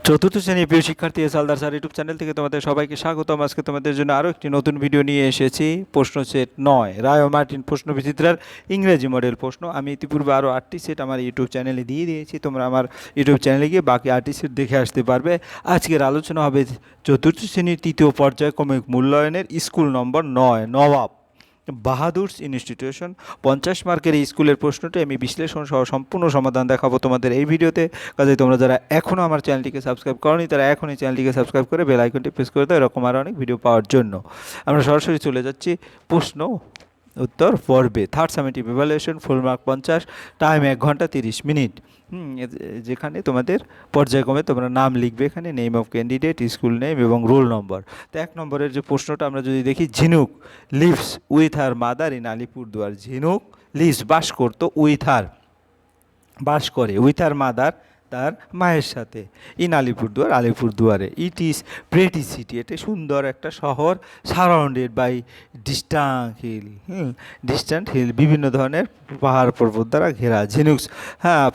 চতুর্থ শ্রেণীর প্রিয় শিক্ষার্থী সালদার স্যার ইউটিউব চ্যানেল থেকে তোমাদের সবাইকে স্বাগতম। আজকে তোমাদের জন্য আরও একটি নতুন ভিডিও নিয়ে এসেছি। প্রশ্ন সেট 9 রায় ও মার্টিন প্রশ্ন বিচিত্রার ইংরেজি মডেল প্রশ্ন। আমি ইতিপূর্বে আরও 8টি সেট আমার ইউটিউব চ্যানেলে দিয়ে দিয়েছি। তোমরা আমার ইউটিউব চ্যানেলে গিয়ে বাকি 8টি সেট দেখে আসতে পারবে। আজকের আলোচনা হবে চতুর্থ শ্রেণীর তৃতীয় পর্যায়ক্রমিক মূল্যায়নের স্কুল নম্বর 9 নবাব বাহাদুরস ইনস্টিটিউশন। 50 মার্কের এই স্কুলের প্রশ্নটি আমি বিশ্লেষণ সহ সম্পূর্ণ সমাধান দেখাবো তোমাদের এই ভিডিওতে। কাজে তোমরা যারা এখনও আমার চ্যানেলটিকে সাবস্ক্রাইব করোনি তারা এখনই চ্যানেলটিকে সাবস্ক্রাইব করে বেল আইকনটি প্রেস করে দাও এরকম আরও অনেক ভিডিও পাওয়ার জন্য। আমরা সরাসরি চলে যাচ্ছি প্রশ্ন উত্তর পর্বে। Third summative evaluation, full mark 50, time 1 ঘন্টা 30 মিনিট। যেখানে তোমাদের পর্যায়ক্রমে তোমরা নাম লিখবে, এখানে name of candidate, school name এবং রোল নম্বর। তো 1 নম্বরের যে প্রশ্নটা আমরা যদি দেখি, ঝিনুক lives with her mother in Alipurduar. ঝিনুক লিভস বাস করতো, বাস করে উইথ হার মাদার তার মায়ের সাথে, ইন আলিপুরদুয়ার আলিপুরদুয়ারে। ইট ইজ প্রেটি সিটি, এটা সুন্দর একটা শহর, সারাউন্ডেড বাই ডিস্ট্যান্ট হিল, বিভিন্ন ধরনের পাহাড় পর্বত দ্বারা ঘেরা। Jhinuk's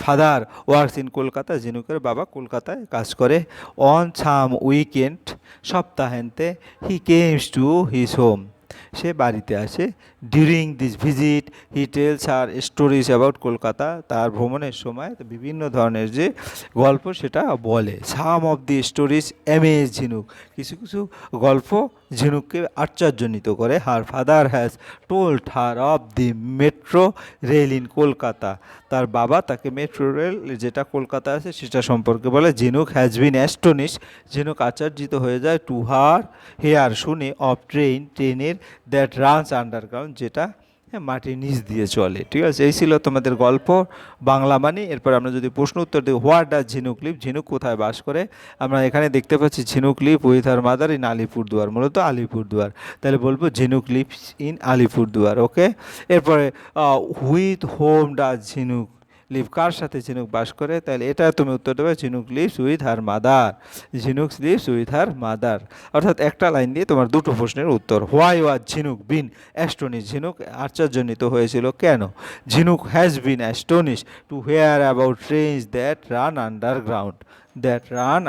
father works in Kolkata, ঝিনুকের বাবা কলকাতায় কাজ করে। অন সাম উইকেন্ড, সপ্তাহান্তে, he comes to his home, সে বাড়িতে আসে। During this visit he tells her stories about Kolkata, তার ভ্রমণের সময় বিভিন্ন ধরনের যে গল্প সেটা বলে। Some of the stories amaze Jhinuk, কিছু কিছু গল্প ঝিনুককে আশ্চর্যজনিত করে। Her father has told her of the metro rail in Kolkata, তার বাবা তাকে মেট্রো রেল যেটা কলকাতা আছে সেটা সম্পর্কে বলে। ঝিনুক হ্যাজ বিন অ্যাস্টনিশ, ঝিনুক আশ্চর্যিত হয়ে যায়। টু হার হেয়ার, শুনে, অফ ট্রেনের দ্যাট রানস আন্ডারগ্রাউন্ড, যেটা মাটির নিচ দিয়ে চলে। ঠিক আছে, এই ছিল তোমাদের গল্প বাংলা মানে। এরপর আমরা যদি প্রশ্ন উত্তর দিই, হোয়াট ডাজ ঝিনুক লিভ, ঝিনুক কোথায় বাস করে। আমরা এখানে দেখতে পাচ্ছি ঝিনুক live with her mother in Alipurduar, মূলত আলিপুরদুয়ার, তাহলে বলবো ঝিনুক লিভস ইন আলিপুরদুয়ার। ওকে, এরপরে উইথ হোম ডাজ ঝিনুক লিভ, কার সাথে ঝিনুক বাস করে, তাহলে এটা তুমি উত্তর দেবে ঝিনুক লিভস উইথ হার মাদার, ঝিনুক লিভস উইথ হার মাদার। অর্থাৎ একটা লাইন দিয়ে তোমার দুটো প্রশ্নের উত্তর। হোয়াই ওয়াজ ঝিনুক বিন অ্যাস্টনিশ, ঝিনুক আশ্চর্যজনিত হয়েছিল কেন। Jhinuk has been astonish to hear about trains that run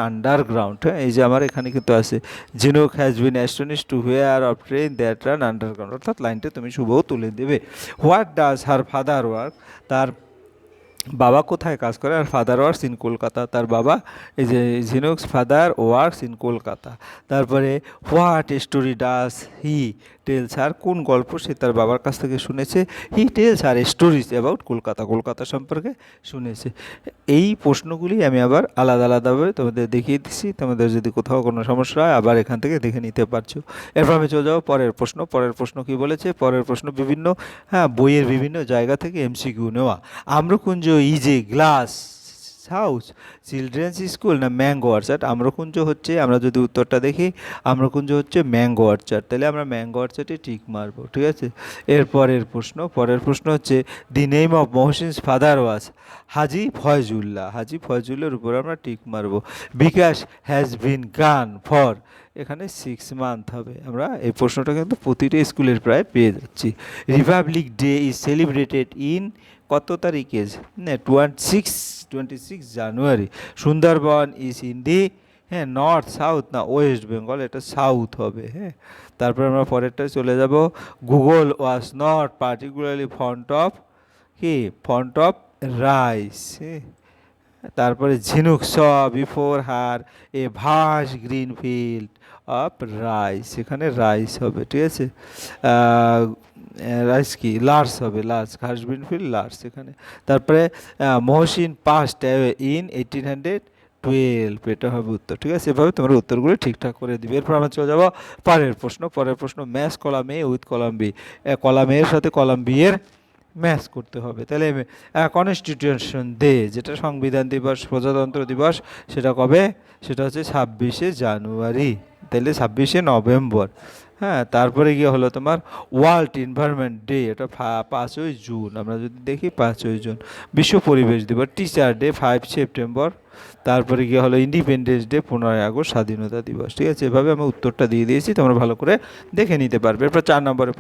underground. এই যে আমার এখানে কিন্তু আছে, Jhinuk has been astonish to hear of train that run underground, অর্থাৎ লাইনটা তুমি শুভও তুলে দেবে। What does her father work, তার বাবা কোথায় কাজ করে। আর ফাদার ওয়ার্কস ইন কলকাতা, তার বাবা, এই যে Jhinuk's father works in Kolkata. তারপরে what story does he tells her, কোন গল্প সে তার বাবার কাছ থেকে শুনেছে। হি tells her stories about Kolkata, Kolkata সম্পর্কে শুনেছে। এই প্রশ্নগুলি আমি আবার আলাদা আলাদাভাবে তোমাদের দেখিয়ে দিচ্ছি, তোমাদের যদি কোথাও কোনো সমস্যা হয় আবার এখান থেকে দেখে নিতে পারছো। এরপর আমি চলে যাবো পরের প্রশ্ন। পরের প্রশ্ন কি বলেছে, পরের প্রশ্ন বিভিন্ন বইয়ের বিভিন্ন জায়গা থেকে এমসিকিউ নেওয়া। Amrakunja is a glass house, children's school না ম্যাঙ্গো অর্চার্ড। আম্রকুঞ্জ হচ্ছে, আমরা যদি উত্তরটা দেখি, আম্রকুঞ্জ হচ্ছে ম্যাঙ্গো অর্চার্ড, তাহলে আমরা ম্যাঙ্গো অর্চার্ডে টিক মারবো। ঠিক আছে, পরের প্রশ্ন হচ্ছে the name of Mohsin's father was, Haji Faizullah, Haji ফয়জুল্লাহর উপর আমরা টিক মারবো। বিকাশ হ্যাজ বিন গান ফর, এখানে 6 মান্থ হবে। আমরা এই প্রশ্নটা কিন্তু প্রতিটা স্কুলের প্রায় পেয়ে যাচ্ছি। Republic day is celebrated in, কত তারিখে, 26 January. Sundarban is in the north, south না ওয়েস্ট বেঙ্গল, এটা সাউথ হবে। তারপর আমরা পরেরটা চলে যাব। Google was not particularly fond of rice. তারপরে Jhinuk saw before her a vast green field of rice, এখানে রাইস হবে। ঠিক আছে, রাইস কি লার্স হবে, লার্স, ঘাস গ্রিন ফিল্ড লার্স এখানে। তারপরে মহসিন পাস্ট ইন 1812, এটা হবে উত্তর। ঠিক আছে, এভাবে তোমরা উত্তরগুলো ঠিকঠাক করে দিবে। এরপর আমরা চলে যাবো পরের প্রশ্ন match column A with column B, column এর সাথে কলাম বি এর ম্যাচ করতে হবে। তাহলে কনস্টিটিউশন ডে, যেটা সংবিধান দিবস, প্রজাতন্ত্র দিবস, সেটা কবে, সেটা হচ্ছে 26শে জানুয়ারি, তাহলে 26শে নভেম্বর। তারপরে গিয়ে হলো তোমার ওয়ার্ল্ড এনভায়রনমেন্ট ডে, এটা 5ই জুন। আমরা যদি দেখি 5ই জুন। বিশ্ব পরিবেশ দিবস, টিচার ডে 5 সেপ্টেম্বর। তারপরে গিয়ে হলো ইন্ডিপেন্ডেন্স ডে 15ই আগস্ট, স্বাধীনতা দিবস। ঠিক আছে, এভাবে আমি উত্তরটা দিয়ে দিয়েছি, তোমরা ভালো করে দেখে নিতে পারবে। এরপর 4 নম্বরের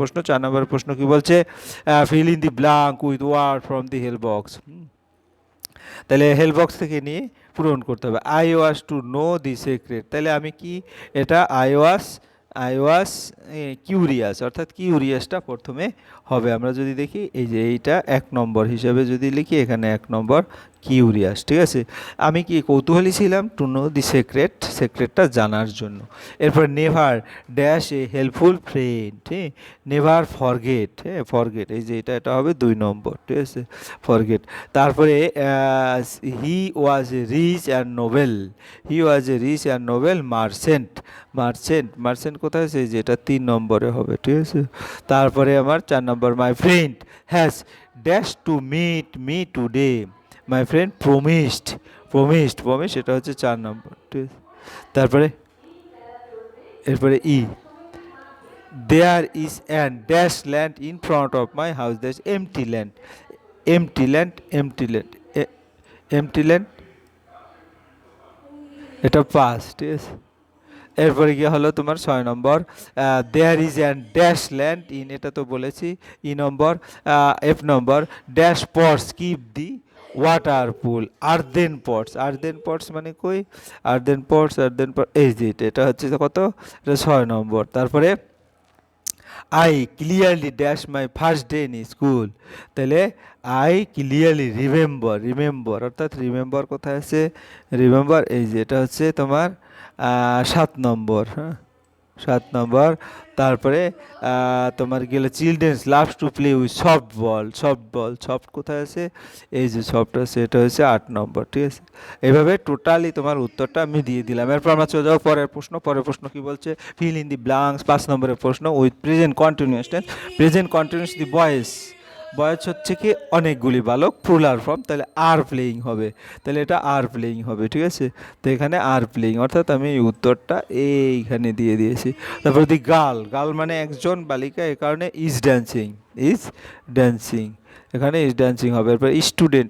প্রশ্ন কি বলছে, fill in the blank with word from the help box. তাহলে হেল্প বক্স থেকে নিয়ে পূরণ করতে হবে। I was to know the secret, তাহলে আমি কি এটা আই ওয়াজ কিউরিয়াস, অর্থাৎ কিউরিয়াসটা প্রথমে হবে। আমরা যদি দেখি এই যে এইটা 1 নম্বর হিসেবে যদি লিখি, এখানে 1 নম্বর কিউরিয়াস, ঠিক আছে। আমি কি কৌতূহলী ছিলাম, টু নো দি সিক্রেট, সিক্রেটটা জানার জন্য। এরপর never dash a helpful friend, হ্যাঁ, নেভার ফরগেট, হ্যাঁ ফরগেট, এই যে এটা হবে 2 নম্বর, ঠিক আছে, ফরগেট। তারপরে he was a rich and noble, he was a rich and noble merchant, merchant কোথায় আছে, যে এটা 3 নম্বরে হবে, ঠিক আছে। তারপরে আমার 4 নম্বর, my friend has dash to meet me today, my friend promised, এটা হচ্ছে 4 নম্বর, ঠিক আছে। তারপরে এরপরে there is an dash land in front of my house, dash empty land, empty land, empty land, এটা পাস, ঠিক আছে। এরপরে গিয়ে হলো তোমার 6 নম্বর, there is an dash land in, এটা তো বলেছি, নম্বর। এফ নম্বর, dash pots keep the water pool, আর্দেন pots মানে কই, আর্দেন পটস, এই যে এটা হচ্ছে কত, এটা 6 নম্বর। তারপরে I clearly dash my first day in school, তাহলে আই ক্লিয়ারলি রিমেম্বর, অর্থাৎ রিমেম্বর কোথায় আছে, রিমেম্বর এই যে এটা হচ্ছে তোমার 7 নম্বর, হ্যাঁ 7 নম্বর। তারপরে তোমার গেলে children's loves to play with soft কোথায় আছে, এই যে সফট আছে, এটা হচ্ছে 8 নম্বর, ঠিক আছে। এইভাবে টোটালি তোমার উত্তরটা আমি দিয়ে দিলাম। এরপর আমরা চলে যাবো পরের প্রশ্ন কি বলছে, ফিল ইন দি ব্ল্যাঙ্কস, 5 নম্বরের প্রশ্ন, উইথ প্রেজেন্ট কন্টিনিউয়াস টেন্স, দি বয়স হচ্ছে কি অনেকগুলি বালক, প্লুরাল ফর্ম, তাহলে আর প্লেয়িং হবে, তাহলে এটা আর প্লেয়িং হবে, ঠিক আছে। তো এখানে আর প্লেয়িং, অর্থাৎ আমি এই উত্তরটা এইখানে দিয়ে দিয়েছি। তারপর দি গার্ল মানে একজন বালিকা, এ কারণে ইজ ড্যান্সিং, এখানে ইজ ড্যান্সিং হবে। এরপর স্টুডেন্ট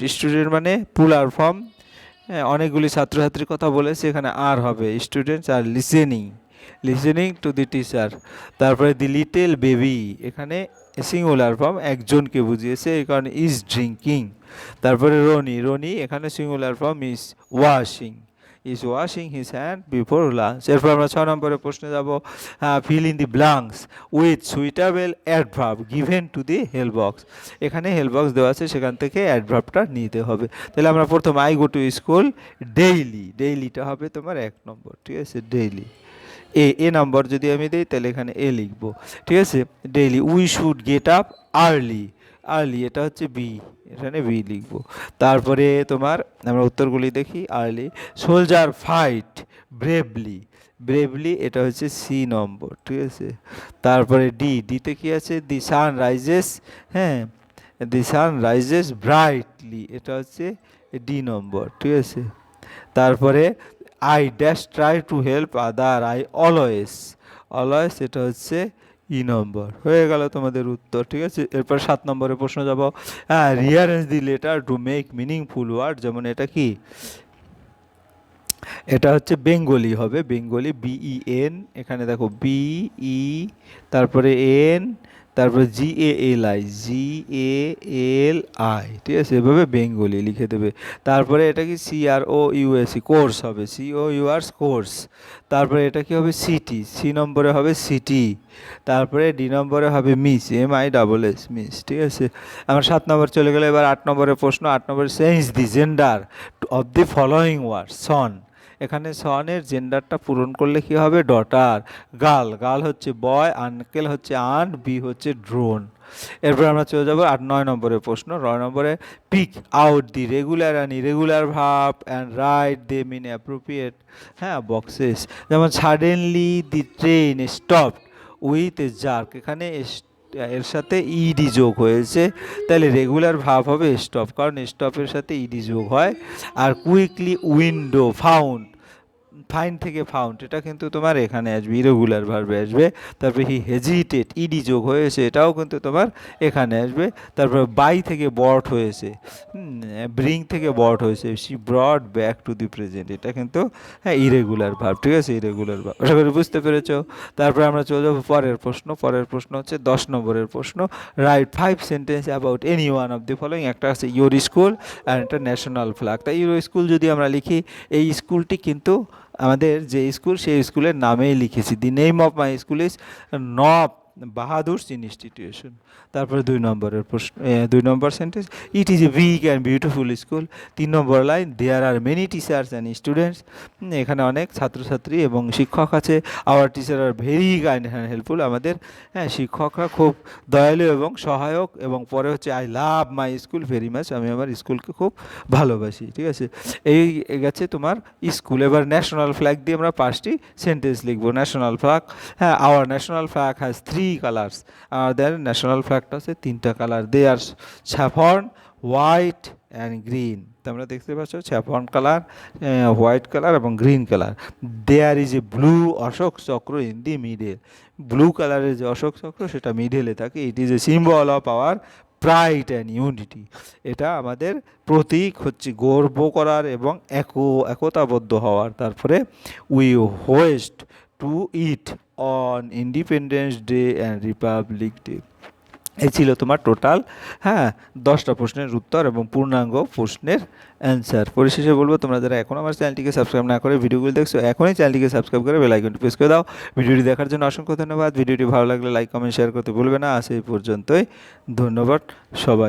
মানে প্লুরাল ফর্ম, হ্যাঁ অনেকগুলি ছাত্রছাত্রীর কথা বলেছে, এখানে আর হবে, students are listening to the teacher. তারপরে দি লিটল বেবি, এখানে সিঙ্গুলার ফর্ম, একজনকে বুঝিয়েছে, এই কারণে ইজ ড্রিঙ্কিং। তারপরে রনি এখানে singular form, is washing his hand before lunch. এরপর আমরা 6 নম্বরের প্রশ্নে যাব, fill in the blanks with suitable adverb given to the help box, এখানে হেল্প বক্স দেওয়া আছে, সেখান থেকে অ্যাডভার্বটা নিতে হবে। তাহলে আমরা প্রথম আই গো টু স্কুল ডেইলিটা হবে তোমার 1 নম্বর, ঠিক আছে, ডেইলি। এ নাম্বার যদি আমি দিই তাহলে এখানে এ লিখবো, ঠিক আছে, daily. We should get up early, এটা হচ্ছে বি, এখানে বি লিখবো। তারপরে তোমার আমরা উত্তরগুলি দেখি, আর্লি। সোলজার ফাইট ব্রেভলি, এটা হচ্ছে সি নম্বর, ঠিক আছে। তারপরে ডিতে কি আছে, দি সান রাইজেস ব্রাইটলি, এটা হচ্ছে ডি নম্বর, ঠিক আছে। তারপরে I dash try to help other, I always, এটা হচ্ছে ই নম্বর, হয়ে গেল তোমাদের উত্তর, ঠিক আছে। এরপর 7 নম্বরের প্রশ্ন যাব, rearrange the letter to make meaningful word, যেমন এটা কি, এটা হচ্ছে বেঙ্গলি হবে, বেঙ্গলি BEN, এখানে দেখো BE, তারপরে এন, তারপরে GALI, ঠিক আছে, এভাবে বেঙ্গলি লিখে দেবে। তারপরে এটা কি CROUS, কোর্স হবে, কোর্স। তারপরে এটা কি হবে, সিটি, সি নম্বরে হবে সিটি। তারপরে ডি নম্বরে হবে MISS, মিস, ঠিক আছে। আমার 7 নম্বর চলে গেলে, এবার 8 নম্বরের প্রশ্ন। 8 নম্বরে change the gender of the following word, son, এখানে সনের জেন্ডারটা পূরণ করলে কি হবে, ডটার। গার্ল হচ্ছে বয়, আঙ্কেল হচ্ছে আন্ট, বি হচ্ছে ড্রোন। এরপর আমরা চলে যাবো 9 নম্বরের প্রশ্ন। 9 নম্বরে pick out the regular and irregular verb and write them in appropriate, হ্যাঁ বক্সেস। যেমন suddenly the train stop with a jerk, এখানে এর সাথে ইডি যোগ হয়েছে, তাহলে রেগুলার ভার্ব হবে স্টপ, কারণ স্টপের সাথে ইডি যোগ হয়। আর কুইকলি উইন্ডো ফাউন্ড, ফাইন থেকে ফাউন্ড, এটা কিন্তু তোমার এখানে আসবে, ইরেগুলার ভার্বে আসবে। তারপরে হি হেজিটেট, ইডি যোগ হয়েছে, এটাও কিন্তু তোমার এখানে আসবে। তারপরে বাই থেকে বট হয়েছে, ব্রিং থেকে বট হয়েছে, she brought back to the present, এটা কিন্তু হ্যাঁ ইরেগুলার ভার্ব, ঠিক আছে, ইরেগুলার ভার্ব। আশা করি বুঝতে পেরেছো। তারপরে আমরা চলে যাবো পরের প্রশ্ন। পরের প্রশ্ন হচ্ছে 10 নম্বরের প্রশ্ন, right 5 sentence about any one of the following. একটা আছে ইয়োর স্কুল অ্যান্ড একটা ন্যাশনাল ফ্ল্যাগ। তাই ইয়োর স্কুল যদি আমরা লিখি, এই স্কুলটি কিন্তু আমাদের যে স্কুল সেই স্কুলের নামেই লিখেছি, the name of my school is Naba Bahadur institution. তারপরে 2 নম্বরের প্রশ্ন, 2 নম্বর sentence, it is a big and beautiful school. 3 নম্বর line, there are many teachers and students, এখানে অনেক ছাত্রছাত্রী এবং শিক্ষক আছে। Our teacher are very kind and helpful, আমাদের শিক্ষকরা খুব দয়ালু এবং সহায়ক। এবং পরে হচ্ছে I love my school very much, আমি আমার স্কুলকে খুব ভালোবাসি, ঠিক আছে। এই গেছে তোমার স্কুল। এবার ন্যাশনাল ফ্ল্যাগ দিয়ে আমরা 5টি সেন্টেন্স লিখবো। ন্যাশনাল ফ্ল্যাগ, হ্যাঁ our national flag has 3 colours, আমাদের ন্যাশনাল ফ্ল্যাগটা হচ্ছে 3টা colour. They are saffron, white and green. তোমরা দেখতে পাচ্ছ স্যাফরন কালার, হোয়াইট কালার এবং green colour. There is a blue Ashok Chakra in the middle, blue কালারের যে অশোক চক্র সেটা মিডলে থাকে। ইট is a symbol of our pride and unity, এটা আমাদের প্রতীক হচ্ছে গর্ব করার এবং একতাবদ্ধ হওয়ার। তারপরে we hoist to it on independence day and republic day. এই ছিল তোমার টোটাল 10টা প্রশ্নের উত্তর এবং পূর্ণাঙ্গ প্রশ্নের অ্যান্সার। পরিশেষে বলবো, তোমরা যারা এখন আমার চ্যানেলটিকে সাবস্ক্রাইব না করে ভিডিওগুলো দেখছো, এখনই চ্যানেলটিকে সাবস্ক্রাইব করে বেল আইকনটি প্রেস করে দাও। ভিডিওটি দেখার জন্য অসংখ্য ধন্যবাদ। ভিডিওটি ভালো লাগলে লাইক কমেন্ট শেয়ার করতে ভুলবে না। আজ এই পর্যন্তই, ধন্যবাদ সবাই।